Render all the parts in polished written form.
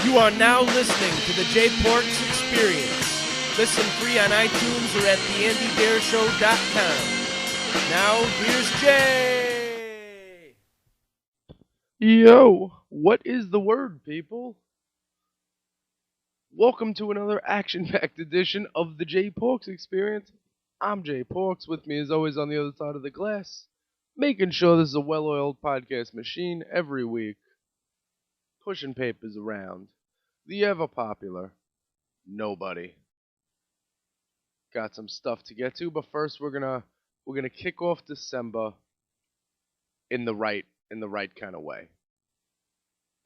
You are now listening to the J Porks Experience. Listen free on iTunes or at theandydareshow.com. Now, here's Jay. Yo, what is the word, people? Welcome to another action-packed edition of the J Porks Experience. I'm Jay Porks. With me, as always, on the other side of the glass, making sure this is a well-oiled podcast machine every week. Pushing papers around. The ever-popular Nobody. Got some stuff to get to, but first we're gonna kick off December in the right kind of way.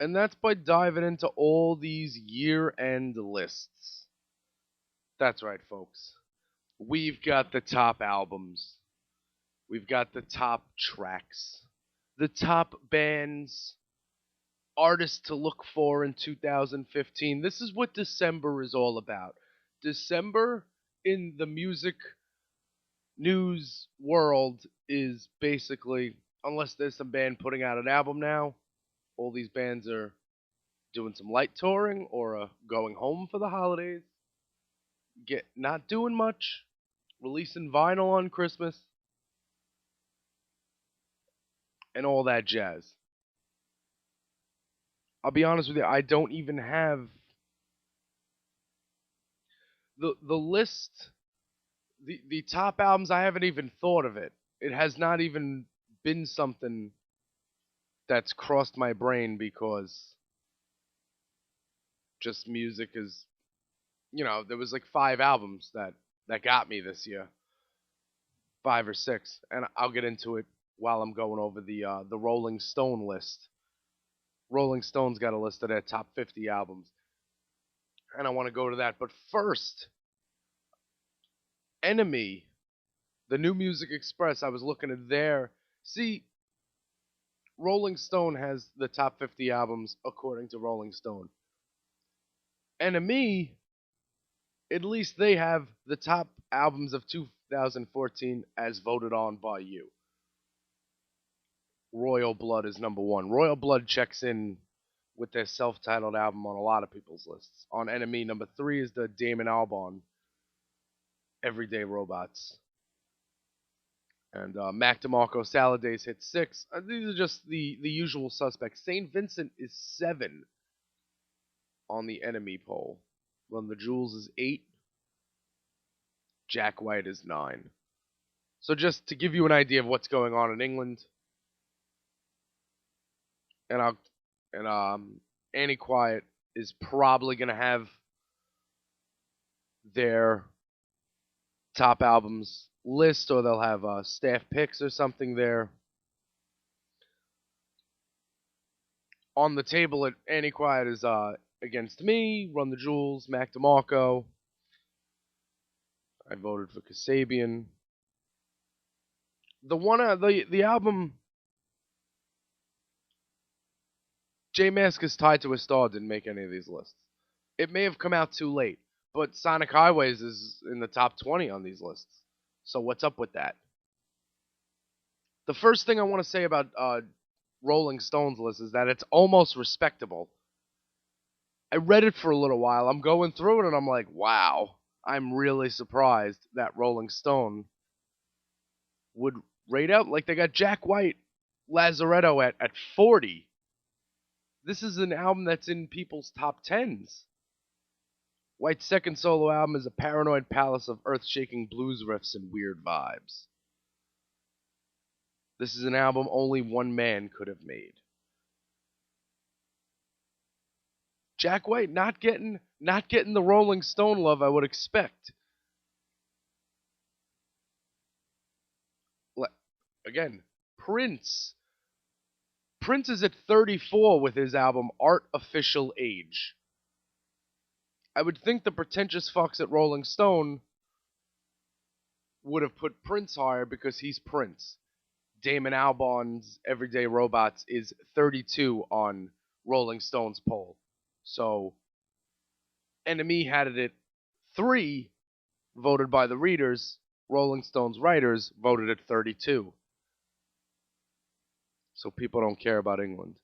And that's by diving into all these year-end lists. That's right, folks. We've got the top albums. We've got the top tracks. The top bands, artists to look for in 2015. This is what December is all about. December in the music news world is basically, unless there's some band putting out an album now, all these bands are doing some light touring or going home for the holidays, not doing much, releasing vinyl on Christmas, and all that jazz. I'll be honest with you, I don't even have the list, the top albums. I haven't even thought of it. It has not even been something that's crossed my brain because just music is, there was like 5 albums that got me this year. 5 or 6, and I'll get into it while I'm going over the Rolling Stone list. Rolling Stone's got a list of their top 50 albums, and I want to go to that. But first, Enemy, the New Music Express, I was looking at there. See, Rolling Stone has the top 50 albums according to Rolling Stone. Enemy, at least they have the top albums of 2014 as voted on by you. Royal Blood is number 1. Royal Blood checks in with their self-titled album on a lot of people's lists. On Enemy, number 3 is the Damon Albarn, Everyday Robots. And Mac DeMarco, Salad Days hit 6. These are just the usual suspects. St. Vincent is 7 on the Enemy poll. Run the Jewels is 8. Jack White is 9. So just to give you an idea of what's going on in England, and Annie Quiet is probably going to have their top albums list, or they'll have staff picks or something there. On the table at Annie Quiet is Against Me, Run the Jewels, Mac DeMarco. I voted for Kasabian. The album J Mask is Tied to a Star didn't make any of these lists. It may have come out too late, but Sonic Highways is in the top 20 on these lists. So what's up with that? The first thing I want to say about Rolling Stone's list is that it's almost respectable. I read it for a little while. I'm going through it and I'm like, wow, I'm really surprised that Rolling Stone would rate out. Like, they got Jack White, Lazaretto at 40. This is an album that's in people's top 10s. White's second solo album is a paranoid palace of earth-shaking blues riffs and weird vibes. This is an album only one man could have made. Jack White not getting the Rolling Stone love I would expect. Again, Prince. Prince is at 34 with his album Artificial Age. I would think the pretentious fucks at Rolling Stone would have put Prince higher because he's Prince. Damon Albarn's Everyday Robots is 32 on Rolling Stone's poll. So, Enemy had it at 3, voted by the readers. Rolling Stone's writers voted at 32. So people don't care about England.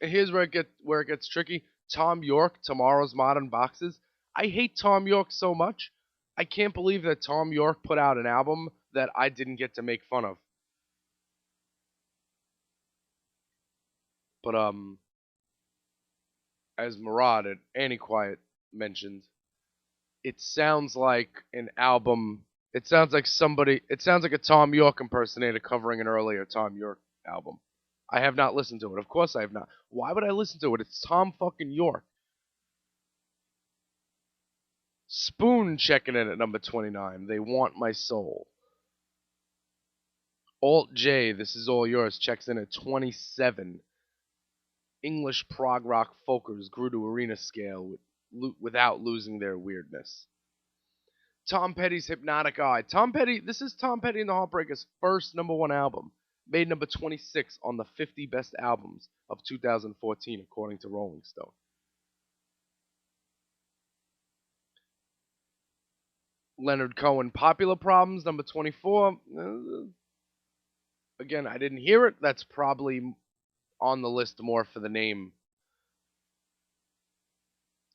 And here's where it gets tricky. Tom York, Tomorrow's Modern Boxes. I hate Tom York so much. I can't believe that Tom York put out an album that I didn't get to make fun of. But as Murad at Annie Quiet mentioned, it sounds like an album. It sounds like somebody. It sounds like a Tom York impersonator covering an earlier Tom York album. I have not listened to it. Of course, I have not. Why would I listen to it? It's Tom fucking York. Spoon checking in at number 29. They Want My Soul. Alt J, This Is All Yours, checks in at 27. English prog rock folkers grew to arena scale without losing their weirdness. Tom Petty's Hypnotic Eye. This is Tom Petty and the Heartbreakers' first number one album, made number 26 on the 50 best albums of 2014, according to Rolling Stone. Leonard Cohen, Popular Problems, number 24. Again, I didn't hear it. That's probably on the list more for the name.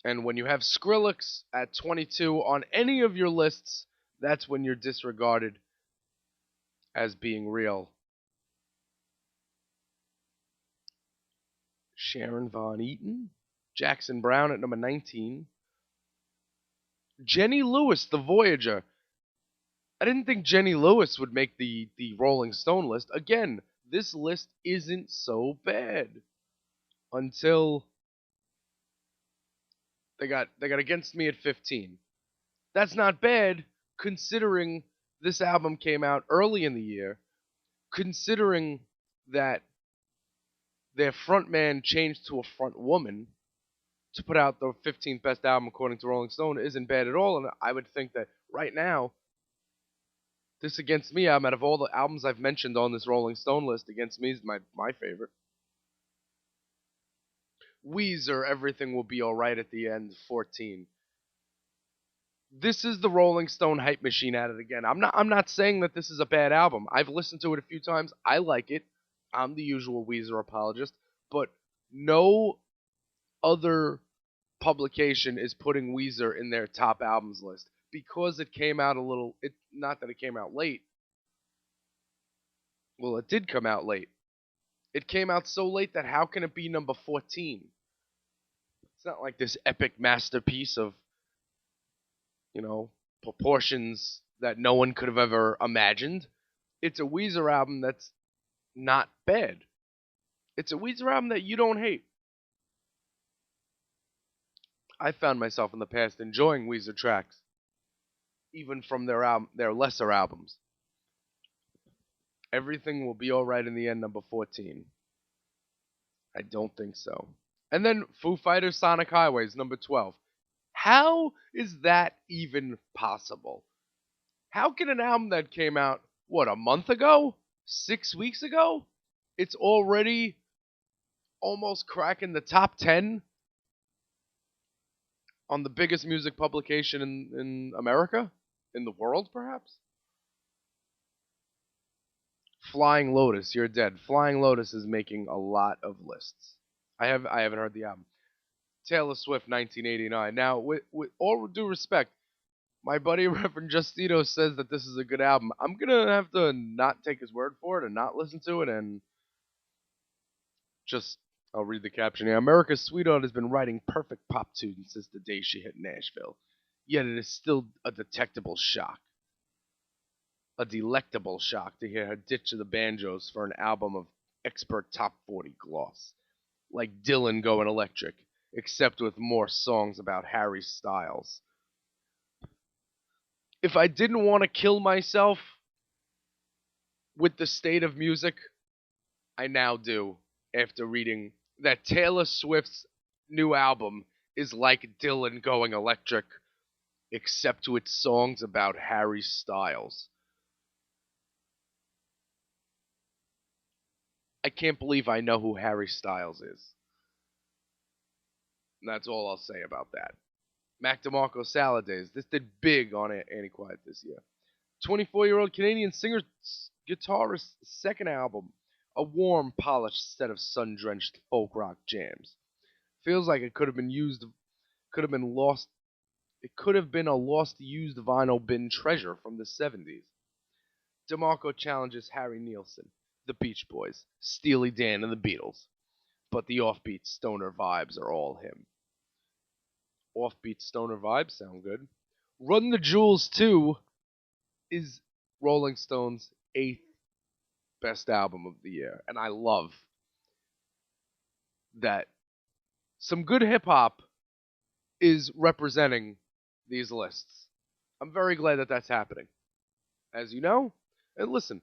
And when you have Skrillex at 22 on any of your lists, that's when you're disregarded as being real. Sharon Von Eaton, Jackson Brown at number 19. Jenny Lewis, The Voyager. I didn't think Jenny Lewis would make the Rolling Stone list. Again, this list isn't so bad until they got Against Me at 15. That's not bad considering this album came out early in the year, considering that their frontman changed to a front woman to put out the 15th best album according to Rolling Stone isn't bad at all, and I would think that right now, this Against Me album, out of all the albums I've mentioned on this Rolling Stone list, Against Me is my favorite. Weezer, Everything Will Be Alright at the End, 14. This is the Rolling Stone hype machine at it again. I'm not saying that this is a bad album. I've listened to it a few times. I like it. I'm the usual Weezer apologist, but no other publication is putting Weezer in their top albums list because it came out a little. Not that it came out late. Well, it did come out late. It came out so late that how can it be number 14? It's not like this epic masterpiece of, proportions that no one could have ever imagined. It's a Weezer album that's not bad. It's a Weezer album that you don't hate. I found myself in the past enjoying Weezer tracks, even from their lesser albums. Everything Will Be Alright in the End, number 14. I don't think so. And then Foo Fighters' Sonic Highways, number 12. How is that even possible? How can an album that came out, a month ago? 6 weeks ago? It's already almost cracking the top 10 on the biggest music publication in America? In the world, perhaps? Flying Lotus, you're dead. Flying Lotus is making a lot of lists. I haven't heard the album. Taylor Swift, 1989. Now, with all due respect, my buddy Reverend Justino says that this is a good album. I'm gonna have to not take his word for it and not listen to it and just, I'll read the caption here. America's sweetheart has been writing perfect pop tunes since the day she hit Nashville. Yet it is still a detectable shock. A delectable shock to hear her ditch the banjos for an album of expert top 40 gloss. Like Dylan going electric, except with more songs about Harry Styles. If I didn't want to kill myself with the state of music, I now do, after reading that Taylor Swift's new album is like Dylan going electric, except with songs about Harry Styles. I can't believe I know who Harry Styles is. And that's all I'll say about that. Mac DeMarco Salad Days. This did big on Annie Quiet this year. 24-year-old Canadian singer-guitarist's second album. A warm, polished set of sun-drenched folk rock jams. Feels like it could have been used, could have been lost. It could have been a lost used vinyl bin treasure from the 70s. DeMarco challenges Harry Nilsson, the Beach Boys, Steely Dan, and the Beatles, but the offbeat stoner vibes are all him. Offbeat stoner vibes sound good. Run the Jewels 2 is Rolling Stone's 8th best album of the year, and I love that some good hip hop is representing these lists. I'm very glad that that's happening. As you know, and listen,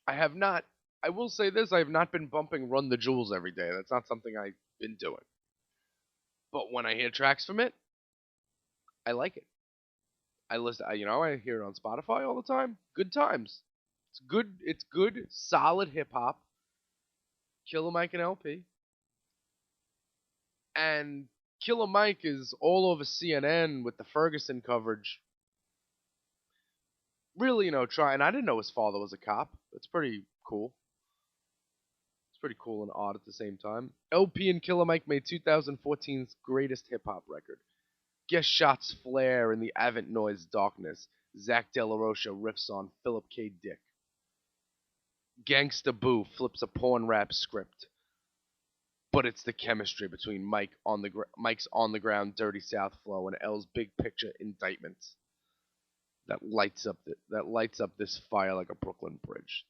I have not, I will say this, I have not been bumping Run the Jewels every day. That's not something I've been doing. But when I hear tracks from it, I like it. I listen, I hear it on Spotify all the time. Good times. It's good, solid hip hop. Killer Mike and LP. And Killer Mike is all over CNN with the Ferguson coverage. Really, trying. I didn't know his father was a cop. That's pretty cool. It's pretty cool and odd at the same time. LP and Killer Mike made 2014's greatest hip hop record. Guest shots flare in the Avant Noise darkness. Zach De La Rocha riffs on Philip K. Dick. Gangsta Boo flips a porn rap script. But it's the chemistry between Mike's on the ground dirty South flow and L's big picture indictments that lights up this fire like a Brooklyn bridge.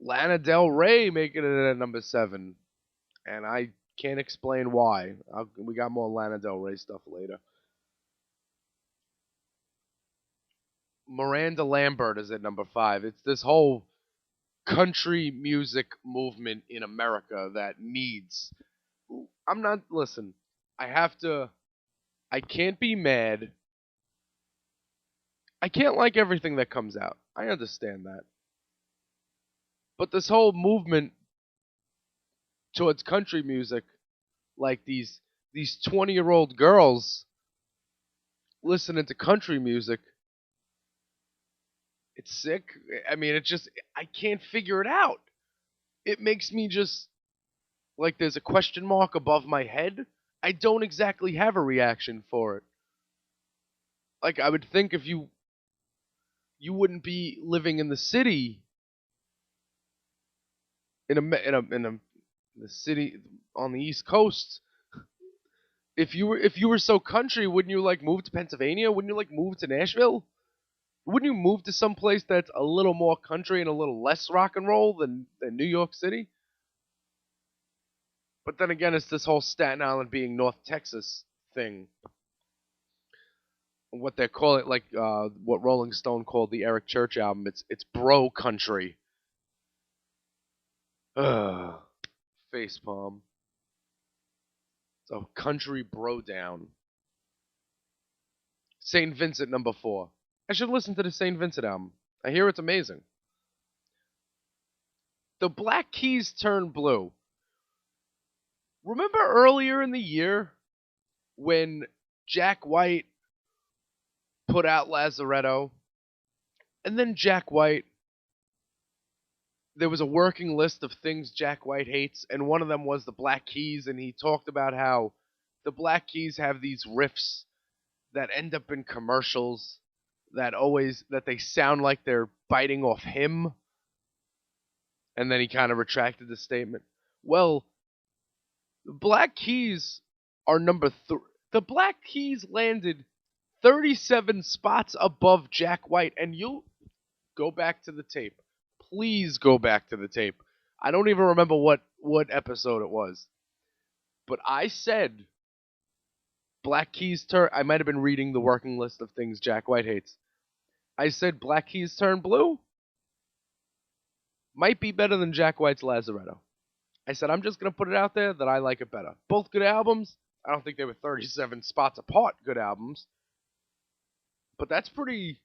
Lana Del Rey making it at number 7, and I can't explain why. We got more Lana Del Rey stuff later. Miranda Lambert is at number 5. It's this whole country music movement in America that needs. Listen, I can't be mad. I can't like everything that comes out. I understand that. But this whole movement towards country music, like these 20-year-old girls listening to country music, it's sick. I mean, I can't figure it out. It makes me just, like there's a question mark above my head. I don't exactly have a reaction for it. Like, I would think if you wouldn't be living in the city, in the city on the East Coast. If you were so country, wouldn't you like move to Pennsylvania? Wouldn't you like move to Nashville? Wouldn't you move to some place that's a little more country and a little less rock and roll than New York City? But then again, it's this whole Staten Island being North Texas thing. What they call it, like what Rolling Stone called the Eric Church album, it's bro country. Ugh. Facepalm. It's a country bro down. St. Vincent number 4. I should listen to the St. Vincent album. I hear it's amazing. The Black Keys Turn Blue. Remember earlier in the year when Jack White put out Lazaretto, and then Jack White, there was a working list of things Jack White hates, and one of them was the Black Keys, and he talked about how the Black Keys have these riffs that end up in commercials that they sound like they're biting off him, and then he kind of retracted the statement. Well, the Black Keys are number 3. The Black Keys landed 37 spots above Jack White, and you go back to the tape. Please go back to the tape. I don't even remember what episode it was. But I said Black Keys turn. I might have been reading the working list of things Jack White hates. I said Black Keys Turn Blue might be better than Jack White's Lazaretto. I said I'm just going to put it out there that I like it better. Both good albums. I don't think they were 37 spots apart good albums. But that's pretty.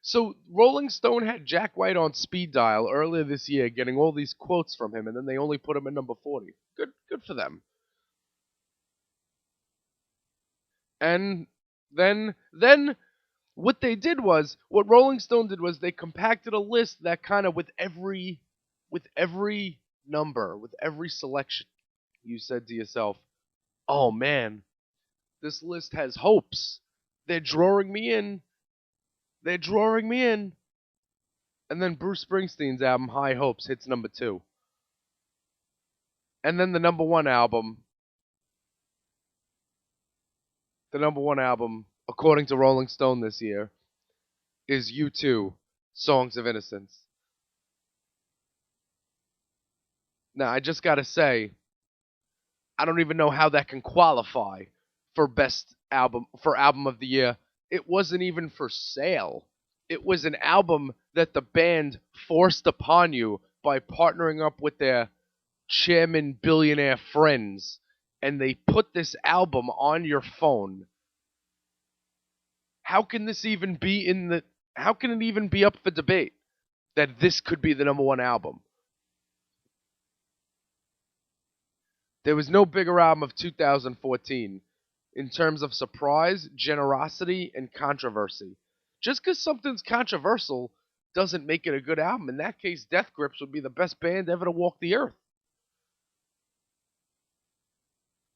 So Rolling Stone had Jack White on speed dial earlier this year, getting all these quotes from him, and then they only put him at number 40. Good for them. And then what Rolling Stone did was they compacted a list that kind of with every with every number, with every selection, you said to yourself, oh man, this list has hopes. They're drawing me in. They're drawing me in. And then Bruce Springsteen's album, High Hopes, hits number 2. And then the number one album, according to Rolling Stone this year, is U2, Songs of Innocence. Now, I just gotta say, I don't even know how that can qualify for album of the year. It wasn't even for sale. It was an album that the band forced upon you by partnering up with their chairman billionaire friends, and they put this album on your phone. How can this even be how can it even be up for debate that this could be the number one album? There was no bigger album of 2014 in terms of surprise, generosity, and controversy. Just because something's controversial doesn't make it a good album. In that case, Death Grips would be the best band ever to walk the earth.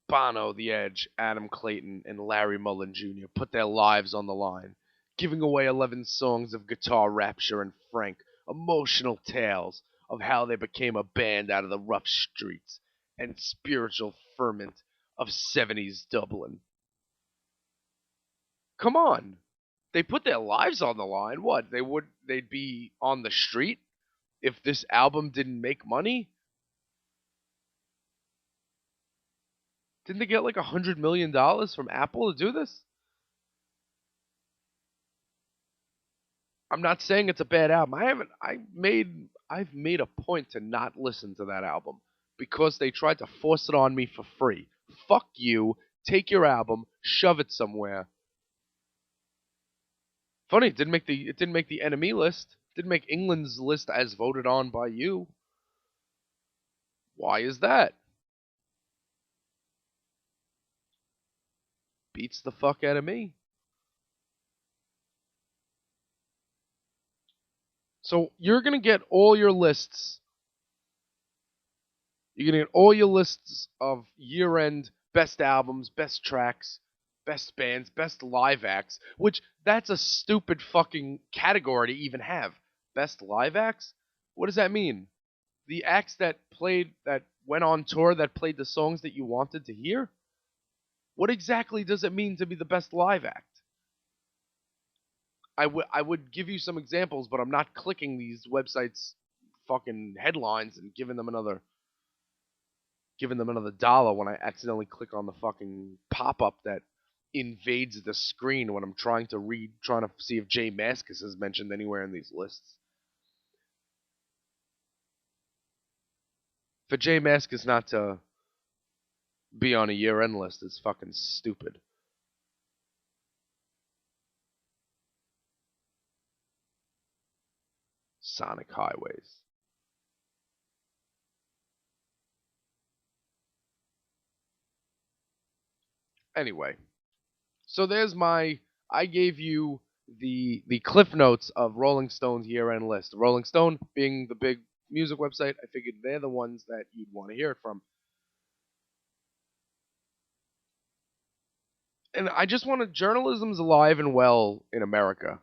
Bono, The Edge, Adam Clayton, and Larry Mullen Jr. put their lives on the line, giving away 11 songs of guitar rapture and frank, emotional tales of how they became a band out of the rough streets and spiritual ferment of 70s Dublin. Come on. They put their lives on the line. What? They'd be on the street if this album didn't make money? Didn't they get like $100 million from Apple to do this? I'm not saying it's a bad album. I've made a point to not listen to that album because they tried to force it on me for free. Fuck you. Take your album, shove it somewhere. Funny, it didn't make the enemy list. It didn't make England's list as voted on by you. Why is that? Beats the fuck out of me. So you're gonna get all your lists. You're gonna get all your lists of year-end best albums, best tracks, best bands, best live acts, which that's a stupid fucking category to even have. Best live acts? What does that mean? The acts that went on tour that played the songs that you wanted to hear? What exactly does it mean to be the best live act? I would give you some examples, but I'm not clicking these websites fucking headlines and giving them another dollar when I accidentally click on the fucking pop-up that invades the screen when I'm trying to see if Jay Mascis is mentioned anywhere in these lists. For Jay Mascis not to be on a year-end list is fucking stupid. Sonic Highways. Anyway, so there's I gave you the cliff notes of Rolling Stone's year-end list. Rolling Stone being the big music website, I figured they're the ones that you'd want to hear it from. And I just want to, journalism's alive and well in America.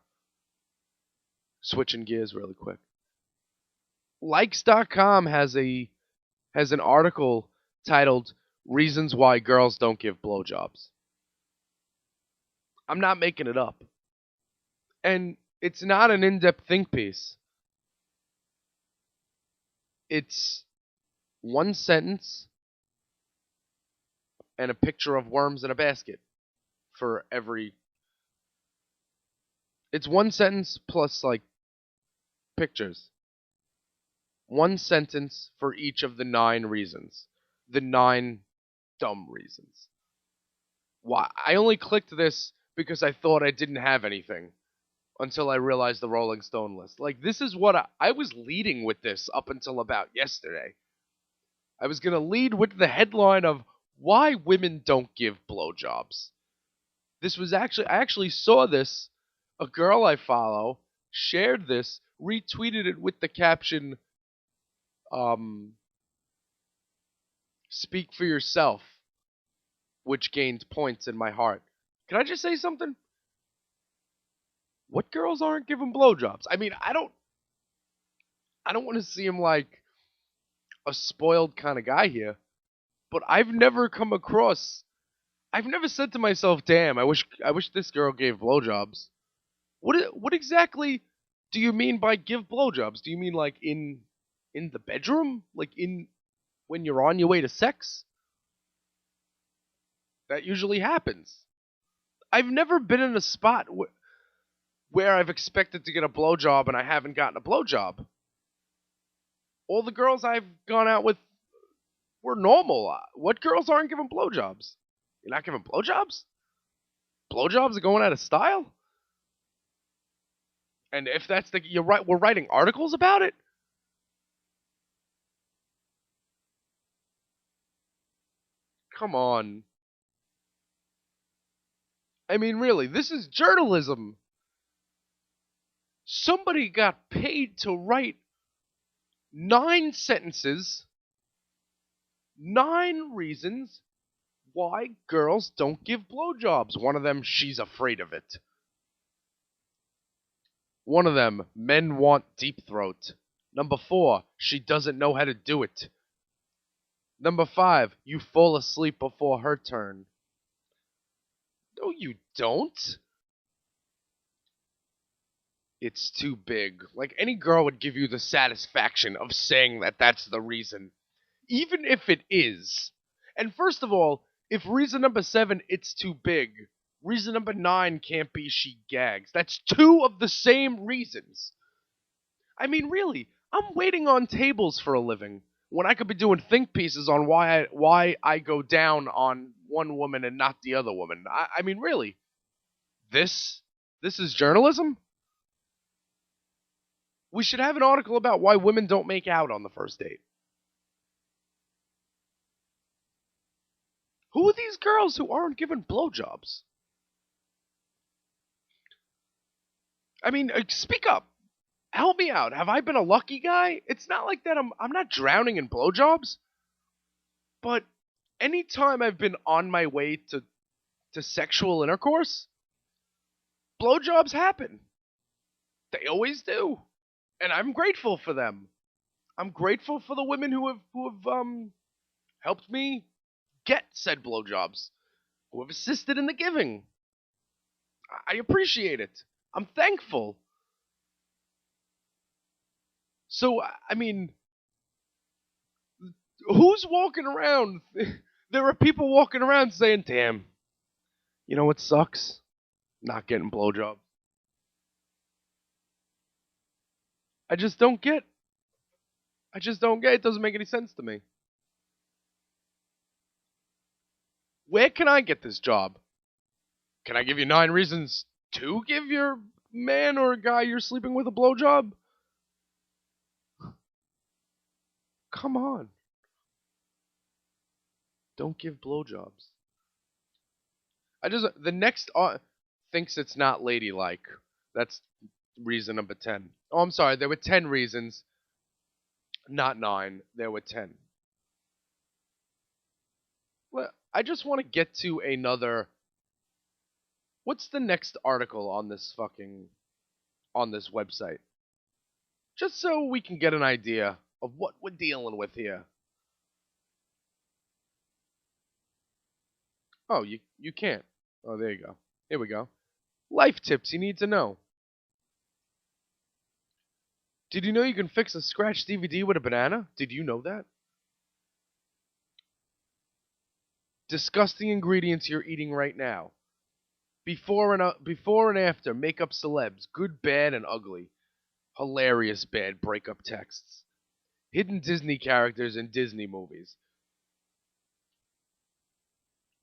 Switching gears really quick. Likes.com has an article titled Reasons Why Girls Don't Give Blowjobs. I'm not making it up. And it's not an in-depth think piece. It's one sentence and a picture of worms in a basket for every... It's one sentence plus, like, pictures. One sentence for each of the 9 reasons. The 9 dumb reasons. Why? I only clicked this because I thought I didn't have anything until I realized the Rolling Stone list. Like, this is what I was leading with this up until about yesterday. I was going to lead with the headline of Why Women Don't Give Blowjobs. I actually saw this. A girl I follow shared this, retweeted it with the caption, Speak for yourself, which gained points in my heart. Can I just say something? What girls aren't giving blowjobs? I mean, I don't want to seem like a spoiled kind of guy here, but I've never said to myself, "Damn, I wish this girl gave blowjobs." What exactly do you mean by give blowjobs? Do you mean like in the bedroom, like in when you're on your way to sex? That usually happens. I've never been in a spot where I've expected to get a blowjob and I haven't gotten a blowjob. All the girls I've gone out with were normal. What girls aren't giving blowjobs? You're not giving blowjobs? Blowjobs are going out of style? And if that's you're right, we're writing articles about it? Come on. I mean, really, this is journalism. Somebody got paid to write 9 sentences, 9 reasons why girls don't give blowjobs. One of them, she's afraid of it. One of them, men want deep throat. Number 4, she doesn't know how to do it. Number 5, you fall asleep before her turn. No, you don't. It's too big. Like, any girl would give you the satisfaction of saying that that's the reason. Even if it is. And first of all, if reason number 7, it's too big, reason number 9 can't be she gags. That's 2 of the same reasons. I mean, really, I'm waiting on tables for a living when I could be doing think pieces on why I go down on one woman and not the other woman. I mean, really, this is journalism. We should have an article about why women don't make out on the first date. Who are these girls who aren't given blowjobs? I mean, speak up. Help me out. Have I been a lucky guy? It's not like that. I'm not drowning in blowjobs. But anytime I've been on my way to sexual intercourse, blowjobs happen. They always do, and I'm grateful for them. I'm grateful for the women who have helped me get said blowjobs, who have assisted in the giving. I appreciate it. I'm thankful. So, I mean, who's walking around? There are people walking around saying, damn, you know what sucks? Not getting blowjobs. I just don't get. I just don't get. It doesn't make any sense to me. Where can I get this job? Can I give you 9 reasons to give your man or guy you're sleeping with a blowjob? Come on. Don't give blowjobs. The next thinks it's not ladylike. That's reason number 10. Oh, I'm sorry. There were 10 reasons, not 9. There were 10. Well, I just want to get to another. What's the next article on this website? Just so we can get an idea of what we're dealing with here. Oh, you can't. Oh, there you go. Here we go. Life tips you need to know. Did you know you can fix a scratched DVD with a banana? Did you know that? Disgusting ingredients you're eating right now. Before and after makeup celebs, good, bad, and ugly. Hilarious bad breakup texts. Hidden Disney characters in Disney movies.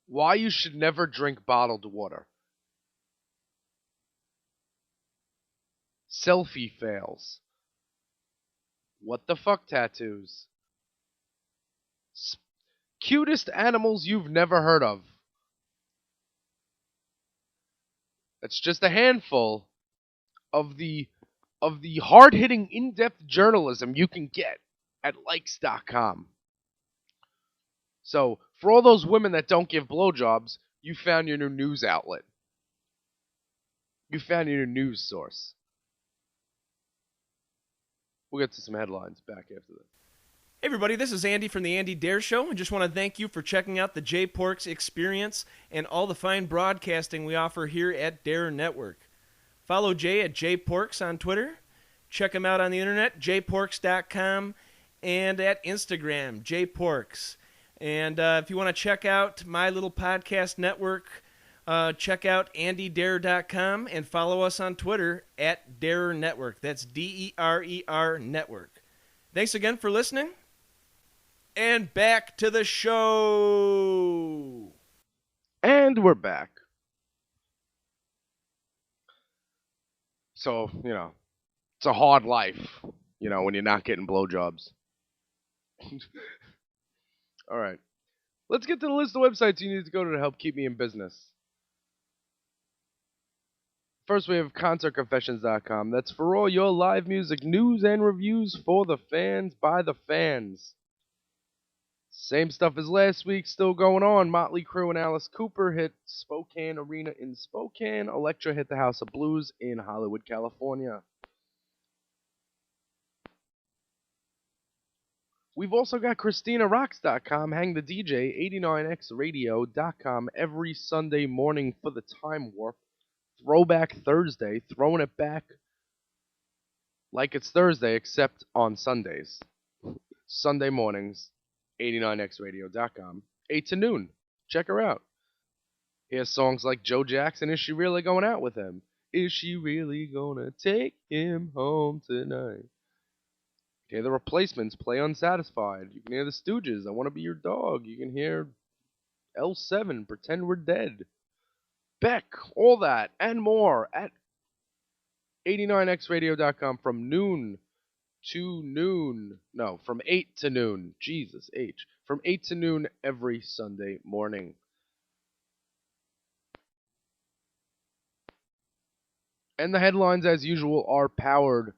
Why you should never drink bottled water. Selfie fails. What the fuck tattoos? Cutest animals you've never heard of. That's just a handful of the hard-hitting, in-depth journalism you can get at likes.com. So, for all those women that don't give blowjobs, you found your new news outlet. You found your new news source. We'll get to some headlines back after this. Hey everybody, this is Andy from the Andy Dare Show, and just want to thank you for checking out the J Porks Experience and all the fine broadcasting we offer here at Dare Network. Follow Jay at JPorks on Twitter. Check him out on the internet, jporks.com, and at Instagram, jporks. And if you want to check out my little podcast network, check out andydare.com and follow us on Twitter at Dare Network. That's DERER Network. Thanks again for listening. And back to the show. And we're back. So, it's a hard life, when you're not getting blowjobs. All right. Let's get to the list of websites you need to go to help keep me in business. First, we have concertconfessions.com. That's for all your live music news and reviews for the fans, by the fans. Same stuff as last week, still going on. Motley Crue and Alice Cooper hit Spokane Arena in Spokane. Elektra hit the House of Blues in Hollywood, California. We've also got ChristinaRocks.com, Hang the DJ, 89xradio.com every Sunday morning for the Time Warp. Throwback Thursday, throwing it back like it's Thursday, except on Sundays. Sunday mornings, 89xradio.com, 8 to noon. Check her out. Here's songs like Joe Jackson, Is She Really Going Out With Him? Is she really gonna take him home tonight? Hear the Replacements, Play Unsatisfied. You can hear the Stooges, I Wanna Be Your Dog. You can hear L7, Pretend We're Dead. Beck, all that and more at 89xradio.com from 8 to noon. Jesus H. From 8 to noon every Sunday morning. And the headlines, as usual, are powered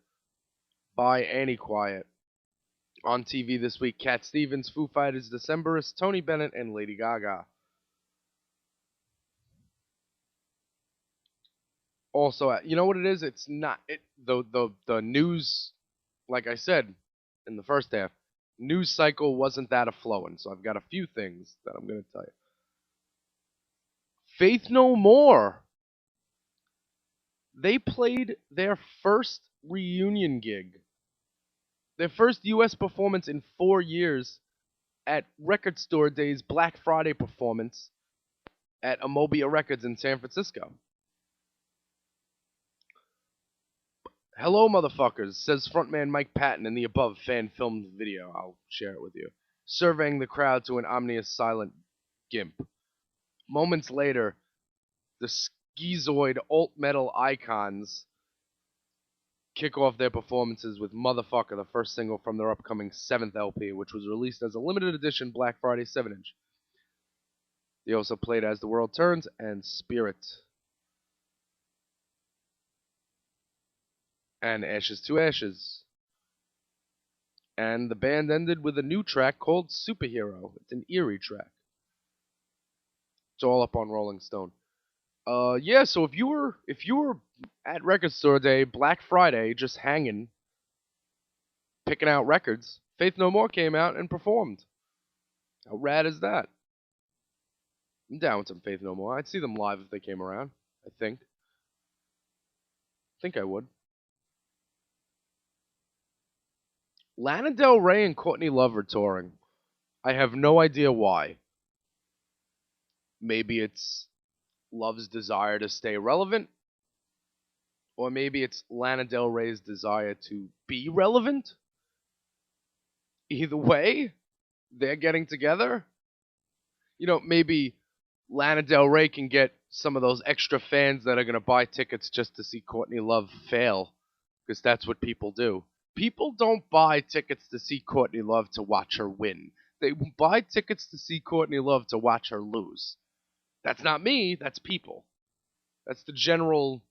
by Annie Quiet. On TV this week, Cat Stevens, Foo Fighters, Decemberists, Tony Bennett, and Lady Gaga. Also, you know what it is? It's not the news, like I said in the first half, news cycle wasn't that a-flowing, so I've got a few things that I'm going to tell you. Faith No More. They played their first reunion gig. Their first U.S. performance in 4 years at Record Store Day's Black Friday performance at Amobia Records in San Francisco. Hello, motherfuckers, says frontman Mike Patton in the above fan-filmed video. I'll share it with you. Surveying the crowd to an ominous silent gimp. Moments later, the schizoid alt-metal icons kick off their performances with Motherfucker, the first single from their upcoming 7th LP, which was released as a limited edition Black Friday 7-inch. They also played As the World Turns and Spirit. And Ashes to Ashes. And the band ended with a new track called Superhero. It's an eerie track. It's all up on Rolling Stone. Yeah, so if you were at Record Store Day, Black Friday, just hanging, picking out records, Faith No More came out and performed. How rad is that? I'm down with some Faith No More. I'd see them live if they came around, I think. I think I would. Lana Del Rey and Courtney Love are touring. I have no idea why. Maybe it's Love's desire to stay relevant, or maybe it's Lana Del Rey's desire to be relevant. Either way, they're getting together. Maybe Lana Del Rey can get some of those extra fans that are going to buy tickets just to see Courtney Love fail, because that's what people do. People don't buy tickets to see Courtney Love to watch her win. They buy tickets to see Courtney Love to watch her lose. That's not me, that's people. That's the general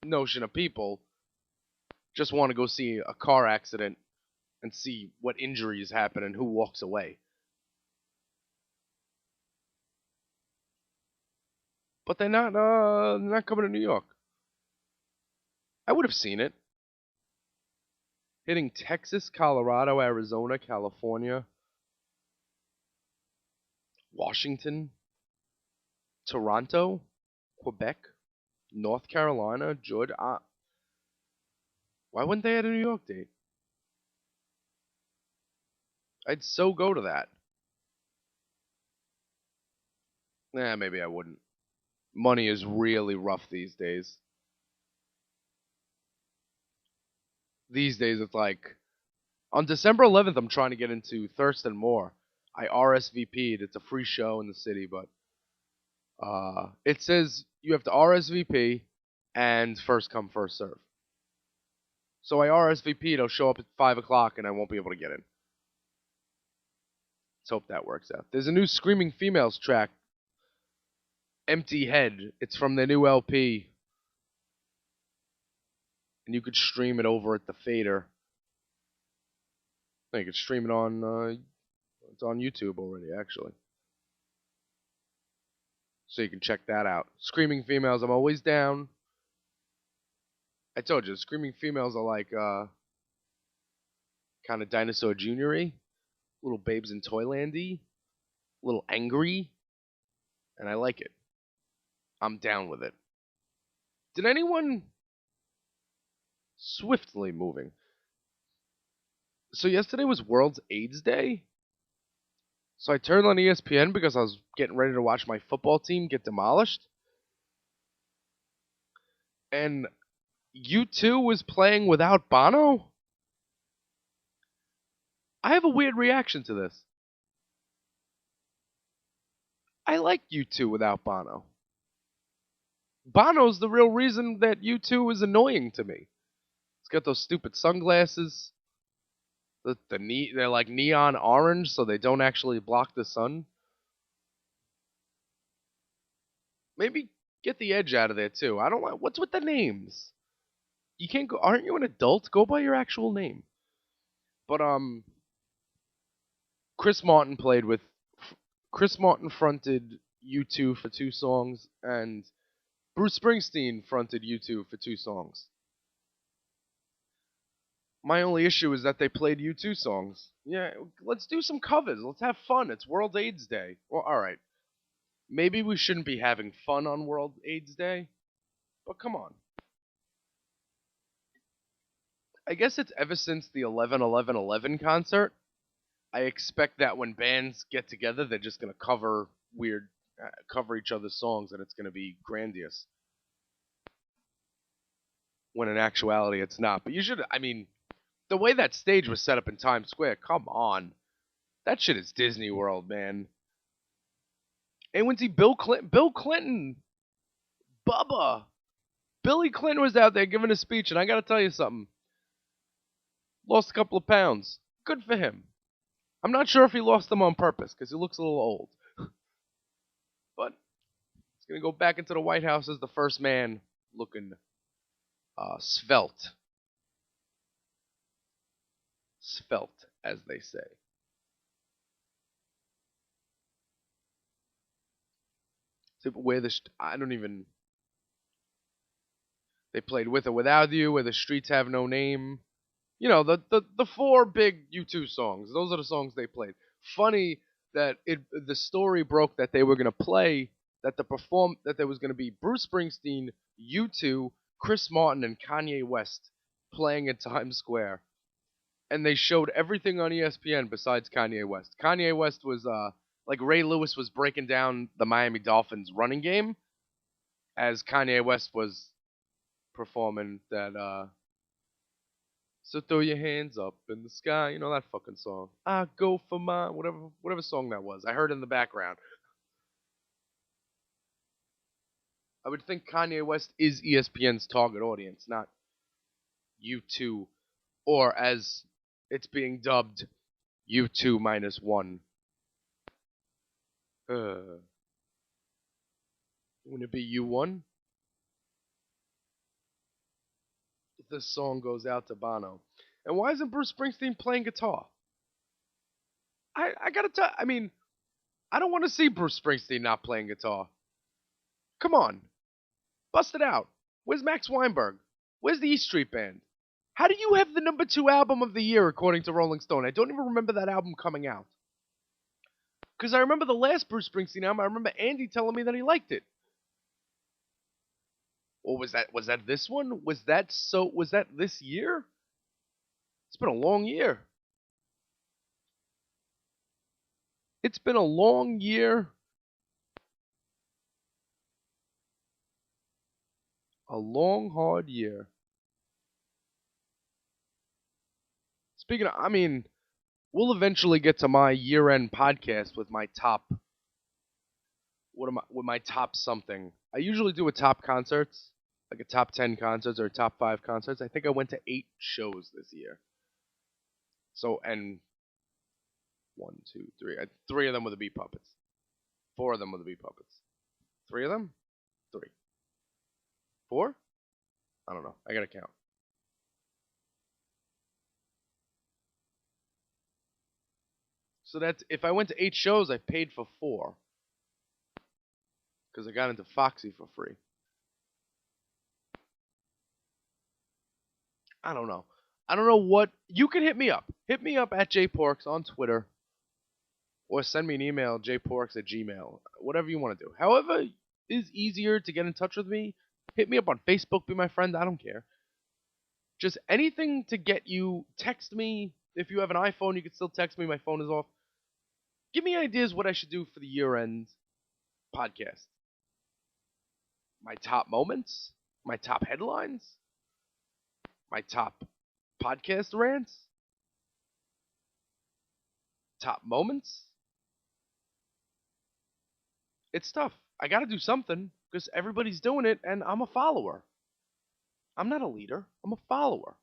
notion of people. Just want to go see a car accident and see what injuries happen and who walks away. But they're not coming to New York. I would have seen it. Hitting Texas, Colorado, Arizona, California, Washington, Toronto, Quebec, North Carolina, Georgia. Why wouldn't they add a New York date? I'd so go to that. Nah, maybe I wouldn't. Money is really rough these days. These days, it's like on December 11th, I'm trying to get into Thurston Moore. I RSVP'd. It's a free show in the city, but it says you have to RSVP and first come, first serve. So I RSVP'd. I'll show up at 5 o'clock, and I won't be able to get in. Let's hope that works out. There's a new Screaming Females track, Empty Head. It's from their new LP. And you could stream it over at the Fader. You could stream it on, it's on YouTube already, actually. So you can check that out. Screaming Females, I'm always down. I told you, Screaming Females are like, kind of Dinosaur Jr.-y. Little Babes in Toyland-y. A little angry. And I like it. I'm down with it. Did anyone... Swiftly moving. So yesterday was World AIDS Day. So I turned on ESPN because I was getting ready to watch my football team get demolished. And U2 was playing without Bono? I have a weird reaction to this. I like U2 without Bono. Bono's the real reason that U2 is annoying to me. It's got those stupid sunglasses. They're like neon orange, so they don't actually block the sun. Maybe get the edge out of there too. I don't like. What's with the names? You can't go. Aren't you an adult? Go by your actual name. But Chris Martin fronted U2 for 2 songs, and Bruce Springsteen fronted U2 for 2 songs. My only issue is that they played U2 songs. Yeah, let's do some covers. Let's have fun. It's World AIDS Day. Well, alright. Maybe we shouldn't be having fun on World AIDS Day, but come on. I guess it's ever since the 11-11-11 concert. I expect that when bands get together, they're just going to cover each other's songs, and it's going to be grandiose. When in actuality, it's not. But the way that stage was set up in Times Square, come on. That shit is Disney World, man. And when see Bill Clinton, Bubba, Billy Clinton was out there giving a speech, and I gotta tell you something. Lost a couple of pounds. Good for him. I'm not sure if he lost them on purpose, because he looks a little old. But he's gonna go back into the White House as the first man looking svelte. Svelte, as they say. So where I don't even. They played With or Without You, Where the Streets Have No Name. You know, the 4 big U2 songs. Those are the songs they played. Funny that the story broke that they were gonna play that there was gonna be Bruce Springsteen, U2, Chris Martin, and Kanye West playing in Times Square. And they showed everything on ESPN besides Kanye West. Kanye West was like Ray Lewis was breaking down the Miami Dolphins running game as Kanye West was performing that so throw your hands up in the sky, you know that fucking song. I go for my whatever song that was. I heard it in the background. I would think Kanye West is ESPN's target audience, not U2, or as it's being dubbed, U2 -1. Wouldn't it be U1? This song goes out to Bono. And why isn't Bruce Springsteen playing guitar? I gotta tell. I mean, I don't want to see Bruce Springsteen not playing guitar. Come on, bust it out. Where's Max Weinberg? Where's the E Street Band? How do you have the #2 album of the year according to Rolling Stone? I don't even remember that album coming out. Because I remember the last Bruce Springsteen album. I remember Andy telling me that he liked it. Or was that this one? Was that this year? It's been a long year. It's been a long year. A long, hard year. Speaking of, I mean, we'll eventually get to my year-end podcast with my top. With my top something? I usually do a top concerts, like a top 10 concerts or top 5 concerts. I think I went to 8 shows this year. So, and 1, 2, 3. 3 of them were the Beat Puppets. 4 of them were the Beat Puppets. 3 of them? 3. 4? I don't know. I gotta count. So that's, if I went to 8 shows, I paid for 4. Because I got into Foxy for free. I don't know. I don't know what. You can hit me up. Hit me up at jporks on Twitter. Or send me an email, jporks@gmail. Whatever you want to do. However is easier to get in touch with me. Hit me up on Facebook. Be my friend. I don't care. Just anything to get you. Text me. If you have an iPhone, you can still text me. My phone is off. Give me ideas what I should do for the year-end podcast. My top moments. My top headlines. My top podcast rants. Top moments. It's tough. I gotta do something because everybody's doing it and I'm a follower. I'm not a leader. I'm a follower.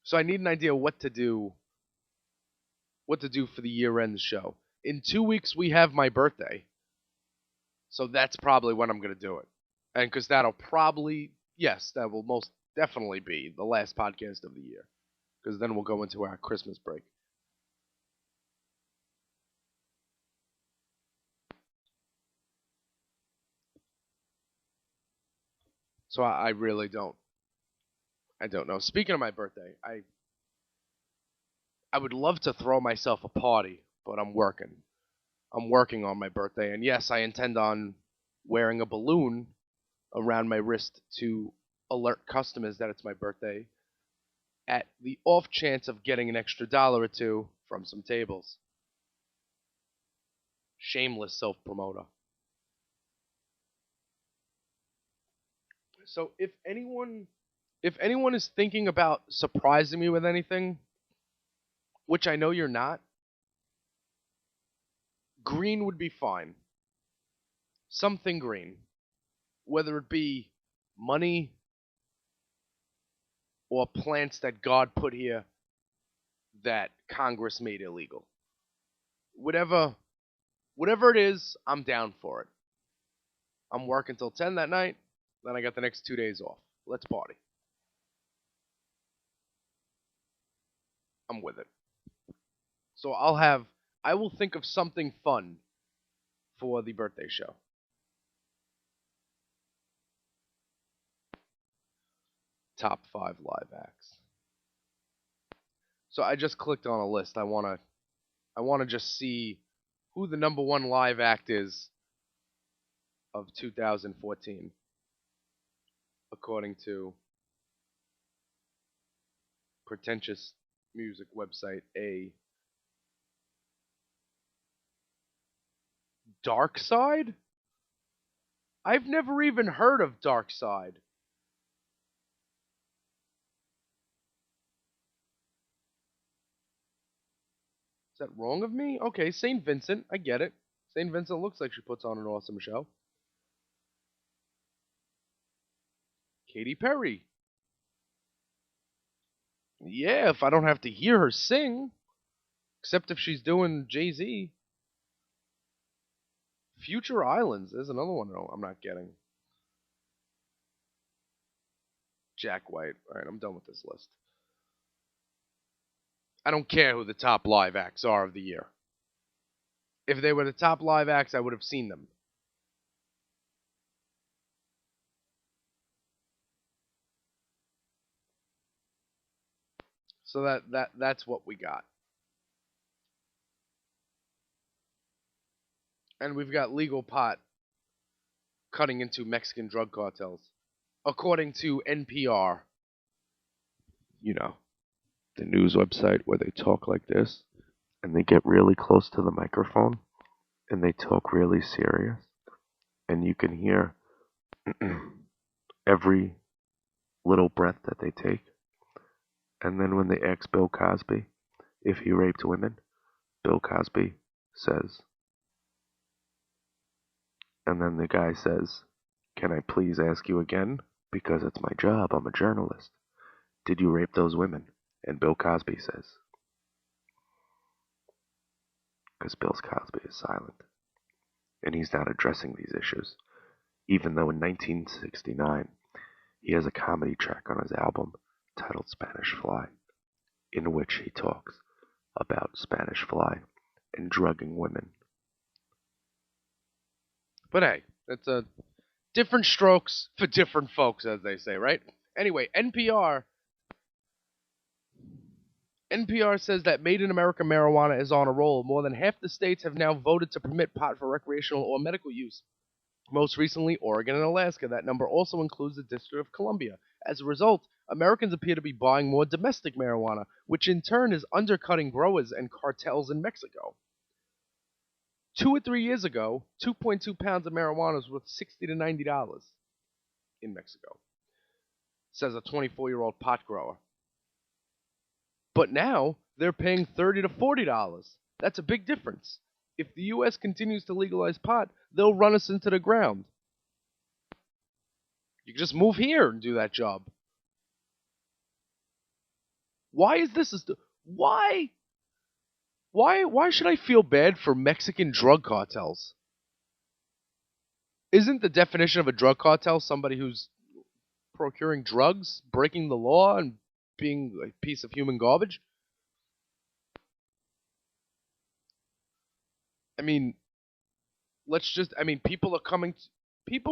So I need an idea what to do for the year-end show. In 2 weeks we have my birthday. So that's probably when I'm going to do it. And because that'll probably, yes, that will most definitely be the last podcast of the year. Because then we'll go into our Christmas break. So I really don't. I don't know. Speaking of my birthday, I would love to throw myself a party, but I'm working. I'm working on my birthday. And yes, I intend on wearing a balloon around my wrist to alert customers that it's my birthday at the off chance of getting an extra $1 or 2 from some tables. Shameless self-promoter. So if anyone is thinking about surprising me with anything, which I know you're not, green would be fine. Something green. Whether it be money or plants that God put here that Congress made illegal. Whatever it is, I'm down for it. I'm working till 10 that night, then I got the next 2 days off. Let's party. I'm with it. So I will think of something fun for the birthday show. Top 5 live acts. So I just clicked on a list. I want to just see who the #1 live act is of 2014 according to pretentious music website A. Dark Side? I've never even heard of Dark Side. Is that wrong of me? Okay, St. Vincent, I get it. St. Vincent looks like she puts on an awesome show. Katy Perry. Yeah, if I don't have to hear her sing. Except if she's doing Jay-Z. Future Islands. There's another one I'm not getting. Jack White. All right, I'm done with this list. I don't care who the top live acts are of the year. If they were the top live acts, I would have seen them. So that's what we got. And we've got legal pot cutting into Mexican drug cartels. According to NPR, you know, the news website where they talk like this and they get really close to the microphone and they talk really serious and you can hear every little breath that they take. And then when they ask Bill Cosby if he raped women, Bill Cosby says, and then the guy says, "Can I please ask you again? Because it's my job, I'm a journalist. Did you rape those women?" And Bill Cosby says, because Bill Cosby is silent, and he's not addressing these issues, even though in 1969 he has a comedy track on his album titled Spanish Fly, in which he talks about Spanish Fly and drugging women. But hey, it's a different strokes for different folks, as they say, right? Anyway, NPR says that Made in America marijuana is on a roll. More than half the states have now voted to permit pot for recreational or medical use. Most recently, Oregon and Alaska. That number also includes the District of Columbia. As a result, Americans appear to be buying more domestic marijuana, which in turn is undercutting growers and cartels in Mexico. 2 or 3 years ago, 2.2 pounds of marijuana was worth $60 to $90 in Mexico, says a 24-year-old pot grower. But now they're paying $30 to $40. That's a big difference. If the U.S. continues to legalize pot, they'll run us into the ground. You can just move here and do that job. Why is this? Why? Why should I feel bad for Mexican drug cartels? Isn't the definition of a drug cartel somebody who's procuring drugs, breaking the law, and being a piece of human garbage? I mean, people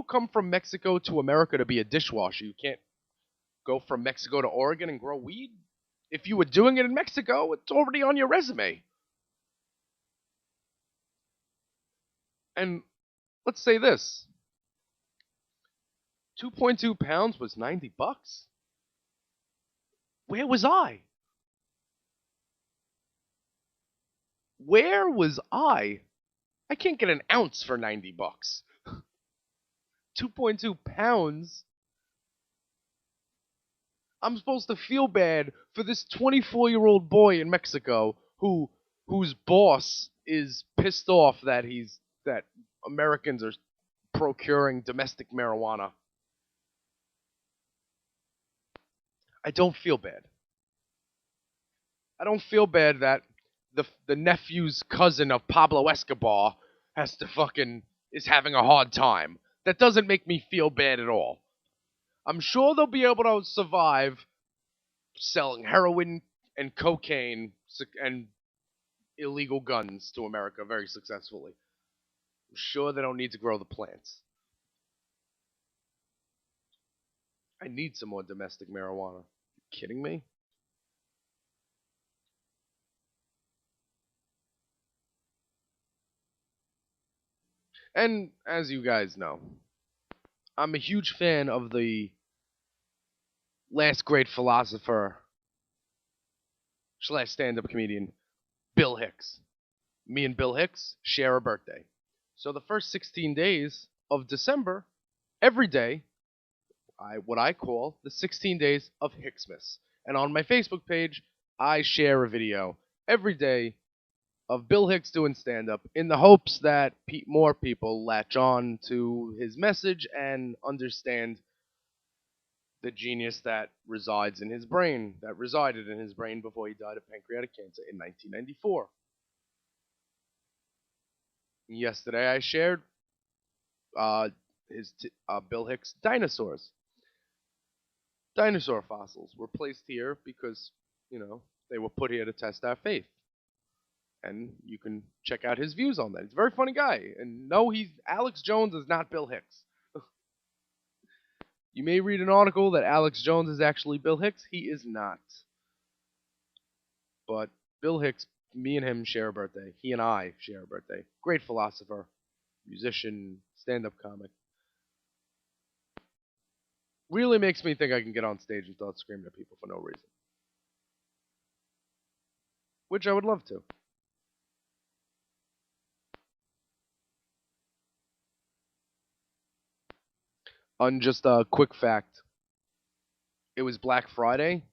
come from Mexico to America to be a dishwasher. You can't go from Mexico to Oregon and grow weed. If you were doing it in Mexico, it's already on your resume. And let's say this. 2.2 pounds was $90. Where was I? Where was I? I can't get an ounce for $90. 2.2 pounds? I'm supposed to feel bad for this 24-year-old boy in Mexico whose boss is pissed off that Americans are procuring domestic marijuana. I don't feel bad. I don't feel bad that the nephew's cousin of Pablo Escobar is having a hard time. That doesn't make me feel bad at all. I'm sure they'll be able to survive selling heroin and cocaine and illegal guns to America very successfully. I'm sure they don't need to grow the plants. I need some more domestic marijuana. You kidding me? And as you guys know, I'm a huge fan of the last great philosopher / stand-up comedian, Bill Hicks. Me and Bill Hicks share a birthday. So the first 16 days of December, every day, what I call the 16 days of Hicksmas. And on my Facebook page, I share a video every day of Bill Hicks doing stand-up in the hopes that more people latch on to his message and understand the genius that resided in his brain before he died of pancreatic cancer in 1994. Yesterday I shared Bill Hicks' Dinosaurs. Dinosaur fossils were placed here because, they were put here to test our faith. And you can check out his views on that. He's a very funny guy. And no, Alex Jones is not Bill Hicks. You may read an article that Alex Jones is actually Bill Hicks. He is not. But Bill Hicks, me and him share a birthday. He and I share a birthday. Great philosopher, musician, stand-up comic. Really makes me think I can get on stage and start screaming at people for no reason. Which I would love to. On just a quick fact, it was Black Friday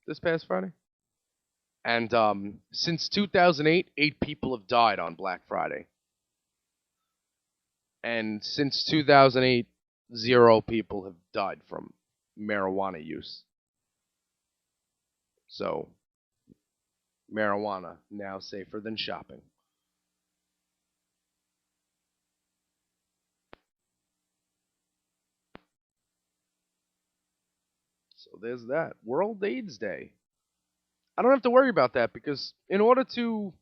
this past Friday. And since 2008, 8 people have died on Black Friday. And since 2008, 0 people have died from marijuana use. So, marijuana now safer than shopping. So there's that. World AIDS Day. I don't have to worry about that because in order to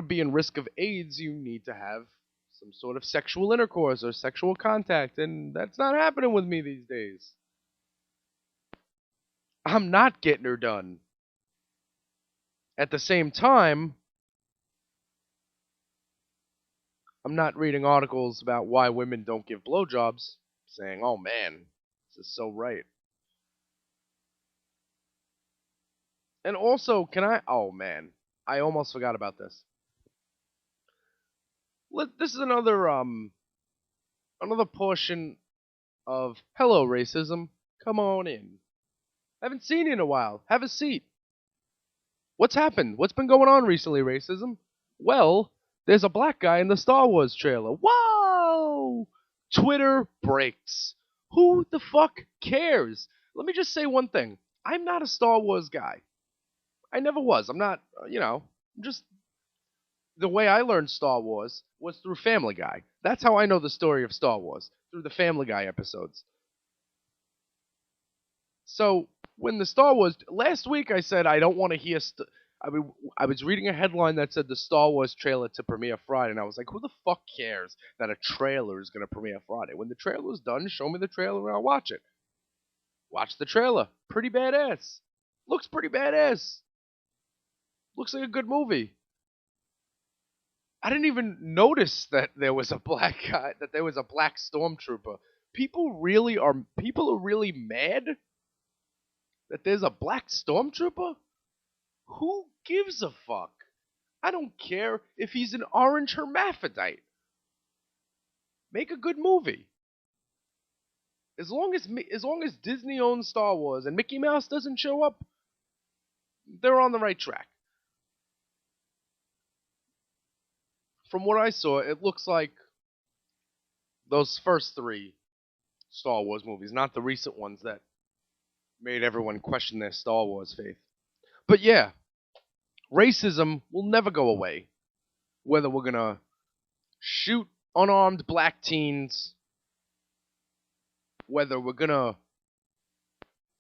be in risk of AIDS, you need to have some sort of sexual intercourse or sexual contact, and that's not happening with me these days. I'm not getting her done. At the same time, I'm not reading articles about why women don't give blowjobs, saying, oh man, this is so right. And also, oh man, I almost forgot about this. This is another portion of hello racism. Come on in. Haven't seen you in a while. Have a seat. What's happened? What's been going on recently, racism? Well, there's a black guy in the Star Wars trailer. Whoa! Twitter breaks. Who the fuck cares? Let me just say one thing. I'm not a Star Wars guy. I never was. I'm not, just the way I learned Star Wars was through Family Guy. That's how I know the story of Star Wars, through the Family Guy episodes. So, when the Star Wars... Last week I said I don't want to hear... I was reading a headline that said the Star Wars trailer to premiere Friday, and I was like, who the fuck cares that a trailer is going to premiere Friday? When the trailer's done, show me the trailer and I'll watch it. Watch the trailer. Pretty badass. Looks pretty badass. Looks like a good movie. I didn't even notice that there was a black guy, that there was a black stormtrooper. People are really mad that there's a black stormtrooper? Who gives a fuck? I don't care if he's an orange hermaphrodite. Make a good movie. As long as Disney owns Star Wars and Mickey Mouse doesn't show up, they're on the right track. From what I saw, it looks like those first 3 Star Wars movies, not the recent ones that made everyone question their Star Wars faith. But yeah, racism will never go away. Whether we're gonna shoot unarmed black teens, whether we're gonna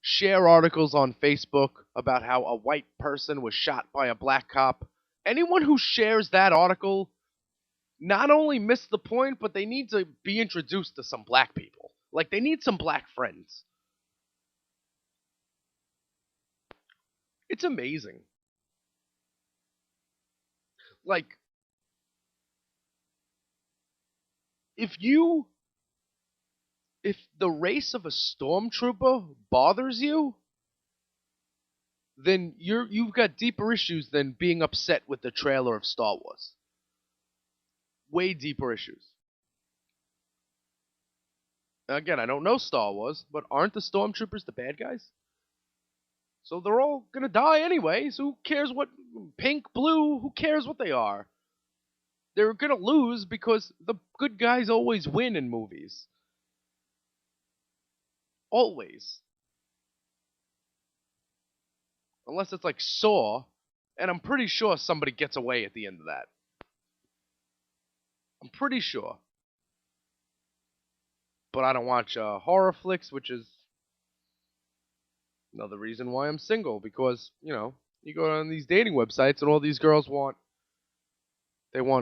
share articles on Facebook about how a white person was shot by a black cop, anyone who shares that article not only missed the point, but they need to be introduced to some black people. Like, they need some black friends. It's amazing. Like, if the race of a stormtrooper bothers you, then you've got deeper issues than being upset with the trailer of Star Wars. Way deeper issues. Again, I don't know Star Wars, but aren't the stormtroopers the bad guys? So they're all gonna die anyway, so who cares what... Pink, blue, who cares what they are? They're gonna lose because the good guys always win in movies. Always. Unless it's like Saw, and I'm pretty sure somebody gets away at the end of that. I'm pretty sure. but I don't watch horror flicks, which is another reason why I'm single. Because you go on these dating websites, and all these girls want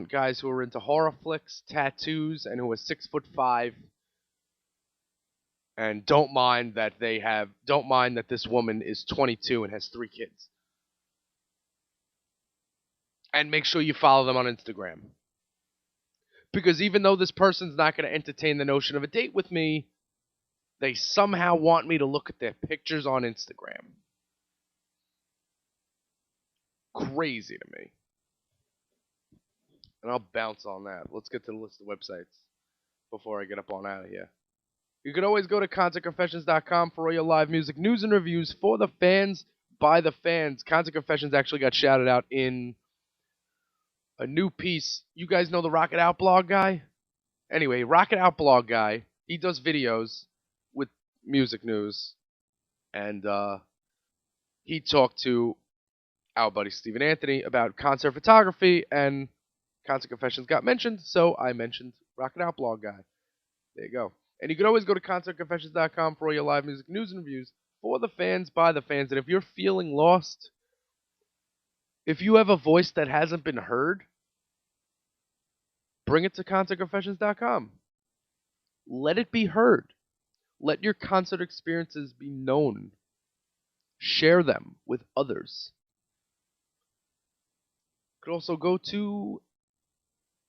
guys who are into horror flicks, tattoos, and who are 6'5", and don't mind that this woman is 22 and has 3 kids. And make sure you follow them on Instagram. Because even though this person's not going to entertain the notion of a date with me, they somehow want me to look at their pictures on Instagram. Crazy to me. And I'll bounce on that. Let's get to the list of websites before I get up on out of here. You can always go to ConcertConfessions.com for all your live music news and reviews for the fans, by the fans. Concert Confessions actually got shouted out in a new piece. You guys know the Rocket Out blog guy? Anyway, Rocket Out blog guy, he does videos with music news. And he talked to our buddy Stephen Anthony about concert photography, and Concert Confessions got mentioned, so I mentioned Rocket Out blog guy. There you go. And you can always go to ConcertConfessions.com for all your live music news and reviews for the fans, by the fans. And if you're feeling lost, if you have a voice that hasn't been heard, bring it to ConcertConfessions.com. Let it be heard. Let your concert experiences be known. Share them with others. You could also go to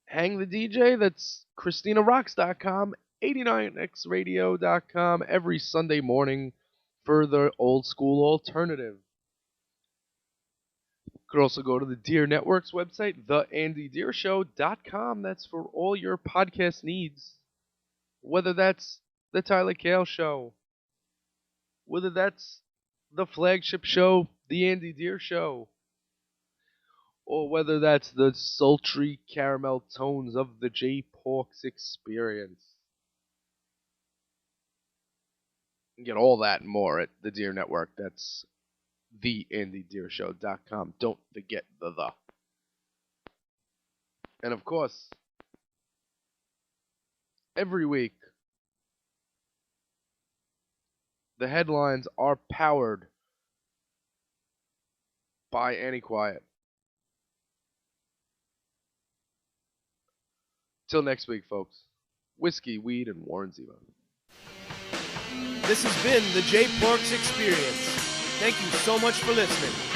Hang the DJ. That's ChristinaRocks.com, 89xradio.com every Sunday morning for the old school alternative. You could also go to the Deer Network's website, theandydeershow.com. That's for all your podcast needs. Whether that's the Tyler Cale Show, whether that's the flagship show, the Andy Deer Show, or whether that's the sultry caramel tones of the J Porks Experience. You can get all that and more at the Deer Network. That's theandydeershow.com. Don't forget the. And of course, every week, the headlines are powered by Annie Quiet. Till next week, folks. Whiskey, weed, and Warren Zevon. This has been the J Porks Experience. Thank you so much for listening.